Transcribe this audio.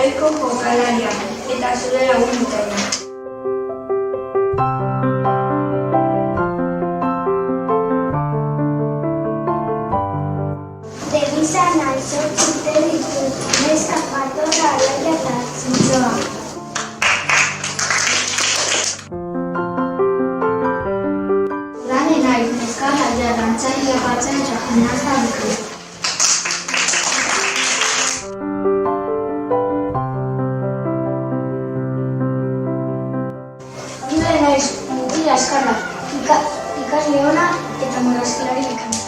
goiko jokalaria eta zure laguntaria. Devisa naizo txute ditut, neska patora alaia eta zintzoa. Lane nahi, neska jaia dantzaile batzen txakunazta dut. Nire naiz, mutila eskarra, ikasle ona eta marrazkilari ikan.